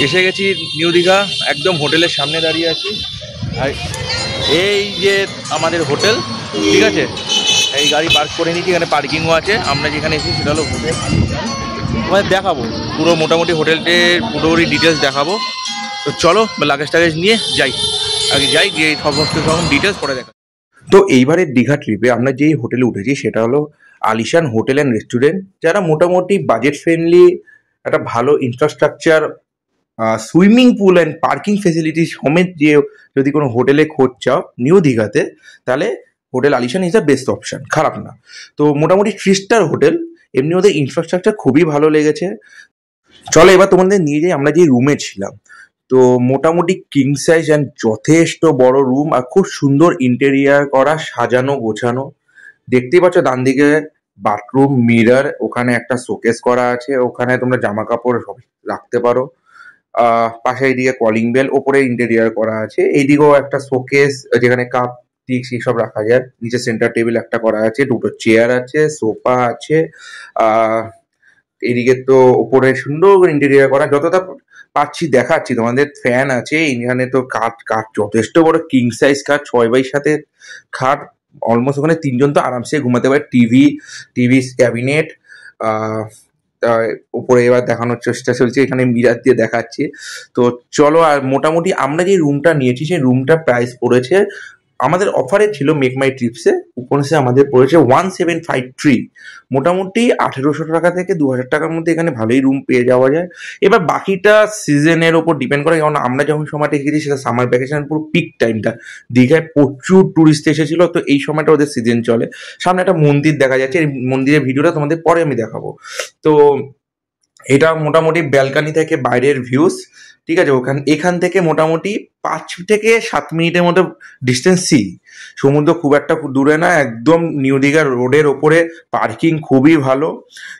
এসে গেছি নিউ দীঘা, একদম হোটেলের সামনে দাঁড়িয়ে আছি। আর এই যে আমাদের হোটেল, ঠিক আছে, এই গাড়ি পার্ক করে নিয়েছি, এখানে পার্কিংও আছে। আমরা যেখানে এসেছি সেটা হলো হোটেল, তোমাদের দেখাবো পুরো মোটামুটি হোটেলটির পুরোপুরি ডিটেলস দেখাবো। তো চলো লাগেজ টাগেজ নিয়ে যাই, আগে যাই গিয়ে সমস্ত রকম ডিটেলস পরে দেখা। তো এইবারের দীঘা ট্রিপে আমরা যেই হোটেলে উঠেছি সেটা হলো আলিশান হোটেল অ্যান্ড রেস্টুরেন্ট, যারা মোটামুটি বাজেট ফ্রেন্ডলি, একটা ভালো infrastructure, swimming pool and parking facility সমেত যে যদি কোনো হোটেলে খোঁজ চাও নিউ দীঘাতে, তাহলে hotel Alishan is the best option, খারাপ না। তো মোটামুটি 3 স্টার হোটেল, এমনি ওদের ইনফ্রাস্ট্রাকচার খুবই ভালো লেগেছে। চলো এবার তোমাদের নিয়ে যাই আমরা যে রুমে ছিলাম। তো মোটামুটি কিং সাইজ অ্যান্ড যথেষ্ট বড় রুম, আর খুব সুন্দর ইন্টেরিয়ার করা, সাজানো গোছানো। দেখতেই পাচ্ছ ডান দিকে বাথরুম, মিরর, ওখানে একটা শোকেস করা আছে, ওখানে তোমরা জামা কাপড় সব রাখতে পারো। পাশে এইদিকে কলিং বেল, ওপরে ইন্টেরিয়ার করা আছে। এইদিকেও একটা শোকেস যেখানে কাপ টিক সব রাখা যায়। নিচে সেন্টার টেবিল একটা করা আছে, দুটো চেয়ার আছে, সোফা আছে। আহ এদিকে তো ওপরে সুন্দর ইন্টেরিয়ার করা, যতটা পাচ্ছি দেখাচ্ছি তোমাদের। ফ্যান আছে এখানে, তো কাঠ কাঠ যথেষ্ট বড় কিং সাইজ খাট, 6x7 খাট। অলমোস্ট ওখানে 3 জন তো আরামসে ঘুমাতে পারে। TV cabinet. আহ উপরে এবার দেখানোর চেষ্টা চলছে, এখানে মিরার দিয়ে দেখাচ্ছি। তো চলো, আর মোটামুটি আমরা যে রুমটা নিয়েছি সেই রুমটা প্রাইস পড়েছে, আমাদের অফারে ছিল মেক মাই ট্রিপসে, উপন্যাসে আমাদের পড়েছে 1753। মোটামুটি 1800 টাকা থেকে 2000 টাকার মধ্যে এখানে ভালোই রুম পেয়ে যাওয়া যায়। এবার বাকিটা সিজনের ওপর ডিপেন্ড করে, কারণ আমরা যখন সময়টা গেছি সেটা সামার ভ্যাকেশনের পুরো পিক টাইমটা, দীঘায় প্রচুর টুরিস্ট এসেছিল, তো এই সময়টা ওদের সিজন চলে। সামনে একটা মন্দির দেখা যাচ্ছে, এই মন্দিরের ভিডিওটা তোমাদের পরে আমি দেখাবো। তো এটা মোটামুটি ব্যালকানি থেকে বাইরের ভিউস, ঠিক আছে। এখান থেকে মোটামুটি 5 থেকে 7 মিনিটের মতো ডিস্টেন্স সি। সমুদ্র খুব একটা দূরে না, একদম নিউ দীঘা রোডের ওপরে। পার্কিং খুবই ভালো।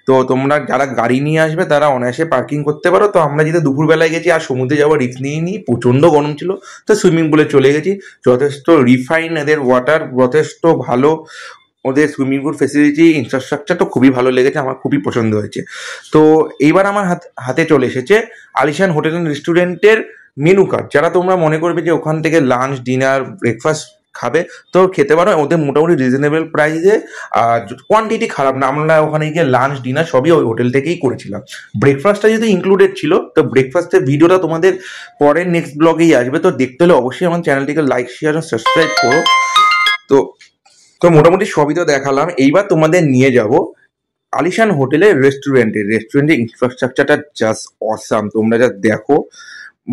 তো তোমরা যারা গাড়ি নিয়ে আসবে তারা অনায়াসে পার্কিং করতে পারো। তো আমরা যেহেতু দুপুরবেলায় গেছি আর সমুদ্রে যাওয়ার রিস্ক নিয়ে নিই, প্রচণ্ড গরম ছিল, তো সুইমিং পুলে চলে গেছি। যথেষ্ট রিফাইন এদের ওয়াটার, যথেষ্ট ভালো ওদের সুইমিং পুল ফেসিলিটি, ইনফ্রাস্ট্রাকচার তো খুবই ভালো লেগেছে, আমার খুবই পছন্দ হয়েছে। তো এইবার আমার হাতে চলে এসেছে আলিশান হোটেল অ্যান্ড রেস্টুরেন্টের মেনু কার্ড। যারা তোমরা মনে করবে যে ওখান থেকে লাঞ্চ, ডিনার, ব্রেকফাস্ট খাবে, তো খেতে পারো ওদের মোটামুটি রিজনেবল প্রাইসে। আর কোয়ান্টিটি খারাপ না, আমরা ওখানে গিয়ে লাঞ্চ, ডিনার সবই ওই হোটেল থেকেই করেছিলাম। ব্রেকফাস্টটা যদি ইনক্লুডেড ছিল, তো ব্রেকফাস্টের ভিডিওটা তোমাদের পরের নেক্সট ব্লগেই আসবে। তো দেখতে হলে অবশ্যই আমার চ্যানেলটিকে লাইক, শেয়ার ও সাবস্ক্রাইব করো। তো তো মোটামুটি সবই তো দেখালাম, এইবার তোমাদের নিয়ে যাব আলিশান হোটেলের রেস্টুরেন্টের ইনফ্রাস্ট্রাকচারটা জাস্ট অসাম। তোমরা যা দেখো,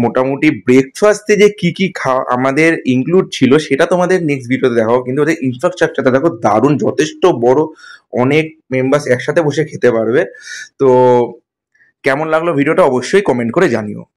মোটামুটি ব্রেকফাস্টে যে কি কি খাওয়া আমাদের ইনক্লুড ছিল সেটা তোমাদের নেক্সট ভিডিওতে দেখাবো, কিন্তু ওদের ইনফ্রাস্ট্রাকচারটা দেখো দারুণ, যথেষ্ট বড়, অনেক মেম্বার্স একসাথে বসে খেতে পারবে। তো কেমন লাগলো ভিডিওটা অবশ্যই কমেন্ট করে জানিও।